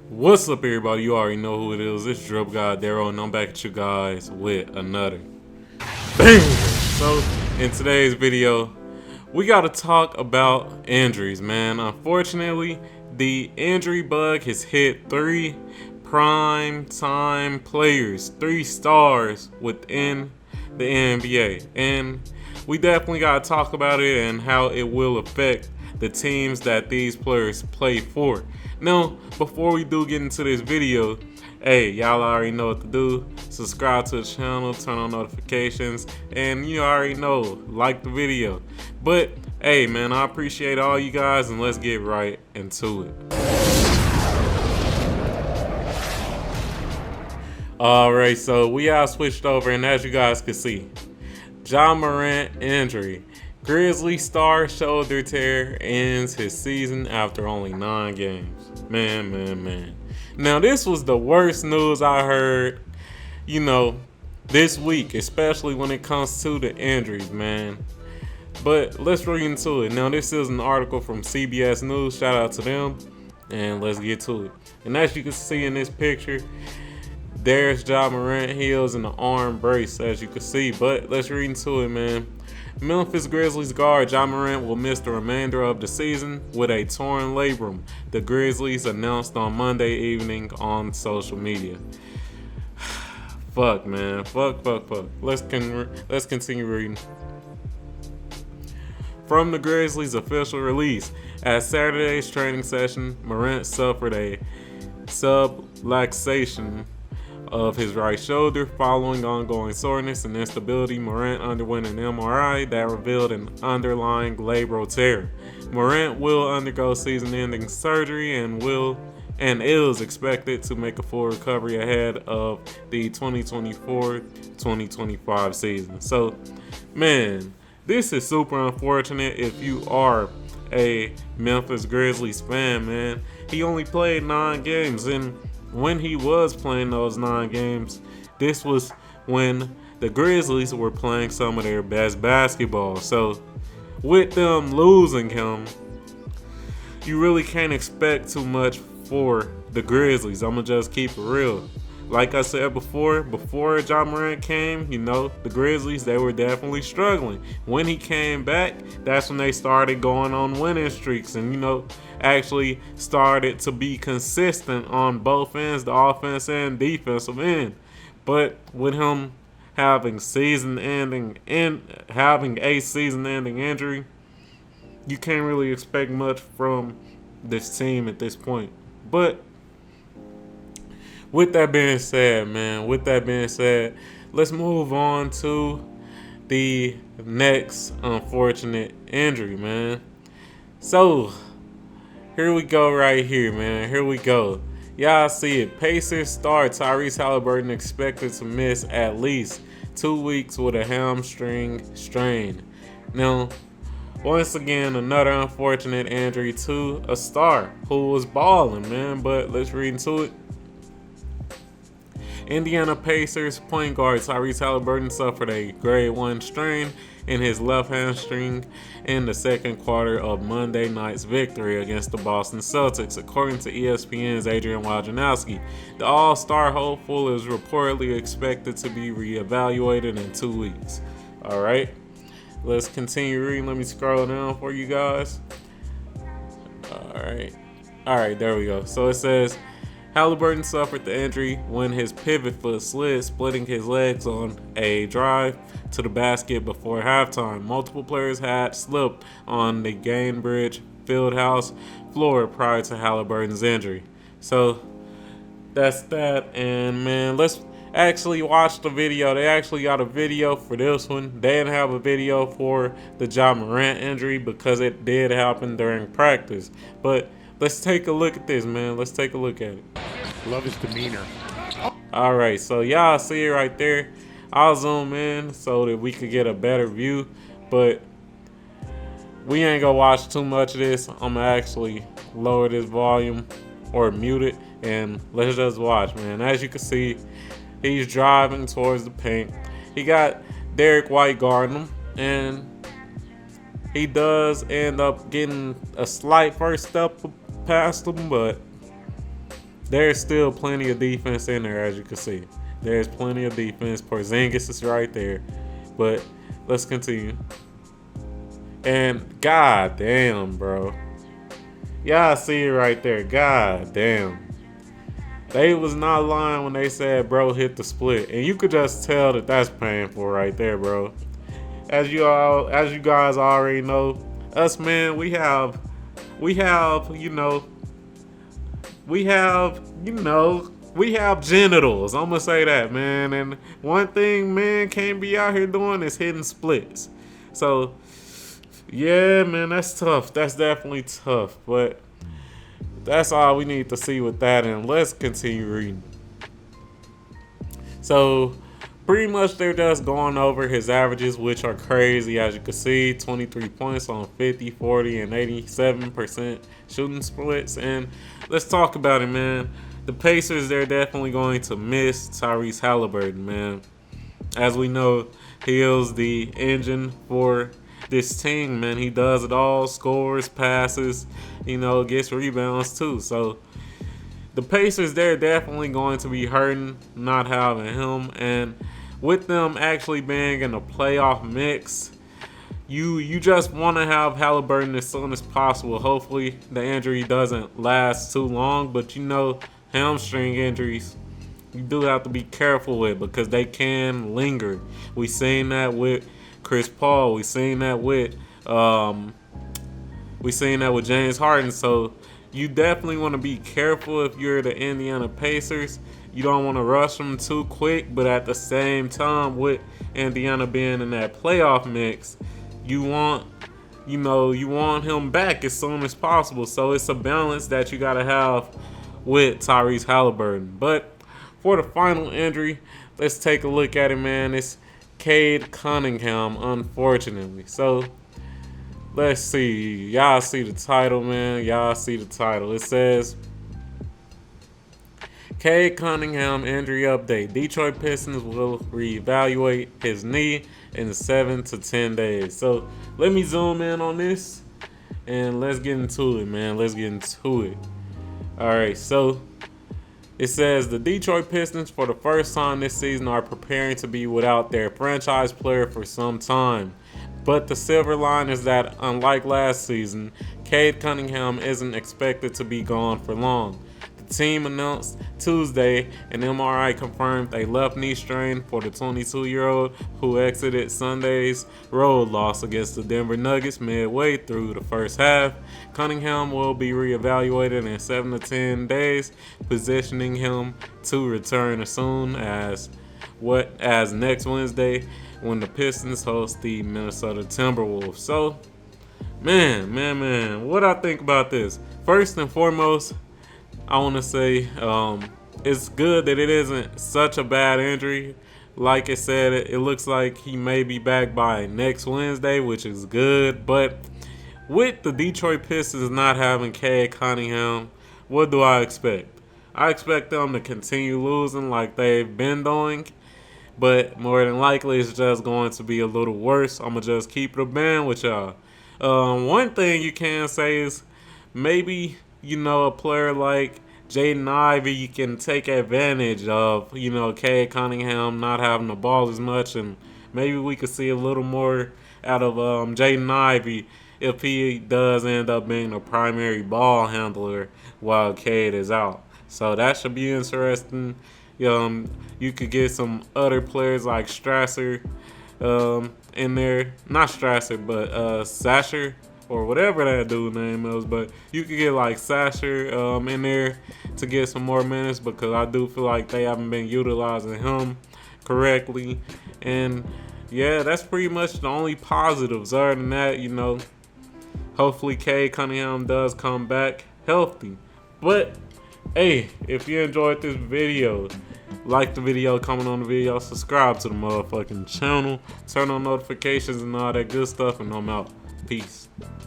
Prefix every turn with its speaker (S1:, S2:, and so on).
S1: What's up, everybody? You already know who it is. It's DripGodDero, and I'm back at you guys with another banger. So, in today's video, we got to talk about injuries, man. Unfortunately, the injury bug has hit 3 prime time players, 3 stars within the NBA, and we definitely got to talk about it and how it will affect the teams that these players play for. Now, before we do get into this video, hey, y'all already know what to do. Subscribe to the channel, turn on notifications, and you already know, like the video. But hey, man, I appreciate all you guys, and let's get right into it. Alright, so we all switched over, and as you guys can see, Ja Morant injury. Grizzly star shoulder tear ends his season after only 9 games. Man. Now, this was the worst news I heard, this week, especially when it comes to the injuries, man. But let's read into it. Now, this is an article from CBS News. Shout out to them. And let's get to it. And as you can see in this picture, there's Ja Morant. He is in the arm brace, as you can see. But let's read into it, man. Memphis Grizzlies guard Ja Morant will miss the remainder of the season with a torn labrum, the Grizzlies announced on Monday evening on social media. Fuck, man. Fuck. Let's continue reading. From the Grizzlies' official release, at Saturday's training session, Morant suffered a subluxation of his right shoulder following ongoing soreness and instability. Morant underwent an MRI that revealed an underlying labral tear. Morant will undergo season-ending surgery and is expected to make a full recovery ahead of the 2024-2025 season. So, man, this is super unfortunate if you are a Memphis Grizzlies fan, man. He only played 9 games, and when he was playing those 9 games, this was when the Grizzlies were playing some of their best basketball. So with them losing him, you really can't expect too much for the Grizzlies. I'm going to just keep it real. Like I said before Ja Morant came, the Grizzlies, they were definitely struggling. When he came back, that's when they started going on winning streaks and, actually started to be consistent on both ends, the offense and defensive end. But with him having a season-ending injury, you can't really expect much from this team at this point. But with that being said, let's move on to the next unfortunate injury, man. So, here we go right here, man. Here we go. Y'all see it. Pacers star TYRESE Haliburton expected to miss at least 2 weeks with a hamstring strain. Now, once again, another unfortunate injury to a star who was balling, man. But let's read into it. Indiana Pacers point guard Tyrese Haliburton suffered a grade 1 strain in his left hamstring in the second quarter of Monday night's victory against the Boston Celtics, according to ESPN's Adrian Wojnarowski. The All-Star hopeful is reportedly expected to be reevaluated in 2 weeks. All right, let's continue reading. Let me scroll down for you guys. All right, there we go. So it says, Haliburton suffered the injury when his pivot foot slid, splitting his legs on a drive to the basket before halftime. Multiple players had slipped on the Gainbridge Fieldhouse floor prior to Haliburton's injury. So that's that. And man, let's actually watch the video. They actually got a video for this one. They didn't have a video for the Ja Morant injury because it did happen during practice. But let's take a look at this, man. Let's take a look at it.
S2: Love his demeanor.
S1: All right, so y'all see it right there. I'll zoom in so that we could get a better view, but we ain't gonna watch too much of this. I'm gonna actually lower this volume or mute it, and let's just watch, man. As you can see, he's driving towards the paint. He got Derek White guarding him, and he does end up getting a slight first step past him, but there's still plenty of defense in there, as you can see. There's plenty of defense. Porzingis is right there. But let's continue. And god damn, bro. Y'all see it right there. God damn. They was not lying when they said bro hit the split. And you could just tell that that's painful right there, bro. As you guys already know, us man, we have genitals. I'm gonna say that, man. And one thing man can't be out here doing is hitting splits. So yeah, man, that's tough. That's definitely tough. But that's all we need to see with that. And let's continue reading. So pretty much they're just going over his averages, which are crazy. As you can see, 23 points on 50, 40, and 87% shooting splits. And let's talk about it, man. The Pacers, they're definitely going to miss TYRESE Haliburton, man. As we know, he is the engine for this team, man. He does it all, scores, passes, gets rebounds too. So the Pacers, they're definitely going to be hurting not having him. And with them actually being in a playoff mix, you just want to have Haliburton as soon as possible. Hopefully the injury doesn't last too long, but hamstring injuries, you do have to be careful with because they can linger. We seen that with Chris Paul. We seen that with James Harden. So you definitely want to be careful if you're the Indiana Pacers. You don't want to rush them too quick, but at the same time, with Indiana being in that playoff mix, you want him back as soon as possible. So it's a balance that you got to have with TYRESE Haliburton. But for the final injury, let's take a look at it, man. It's CADE Cunningham, unfortunately. So let's see. Y'all see the title, man. Y'all see the title. It says CADE Cunningham injury update. Detroit Pistons will reevaluate his knee in 7 to 10 days. So let me zoom in on this and let's get into it, man. Let's get into it. All right, so it says the Detroit Pistons for the first time this season are preparing to be without their franchise player for some time. But the silver line is that unlike last season, CADE Cunningham isn't expected to be gone for long. The team announced Tuesday an MRI confirmed a left knee strain for the 22-year-old who exited Sunday's road loss against the Denver Nuggets midway through the first half. Cunningham will be reevaluated in 7 to 10 days, positioning him to return as soon as next Wednesday when the Pistons host the Minnesota Timberwolves. So, man, what I think about this? First and foremost, I want to say it's good that it isn't such a bad injury. Like I said, it looks like he may be back by next Wednesday, which is good. But with the Detroit Pistons not having CADE Cunningham, what do I expect? I expect them to continue losing like they've been doing. But more than likely, it's just going to be a little worse. I'm going to just keep it a band with y'all. One thing you can say is maybe, a player like Jaden Ivey can take advantage of, CADE Cunningham not having the ball as much. And maybe we could see a little more out of Jaden Ivey if he does end up being the primary ball handler while CADE is out. So that should be interesting. You could get some other players like Strasser in there. Not Strasser, but Sasher or whatever that dude's name is. But you could get like Sasher in there to get some more minutes because I do feel like they haven't been utilizing him correctly. And yeah, that's pretty much the only positives. Other than that, hopefully CADE Cunningham does come back healthy. But hey, if you enjoyed this video, like the video, comment on the video, subscribe to the motherfucking channel, turn on notifications and all that good stuff, and I'm out. Peace.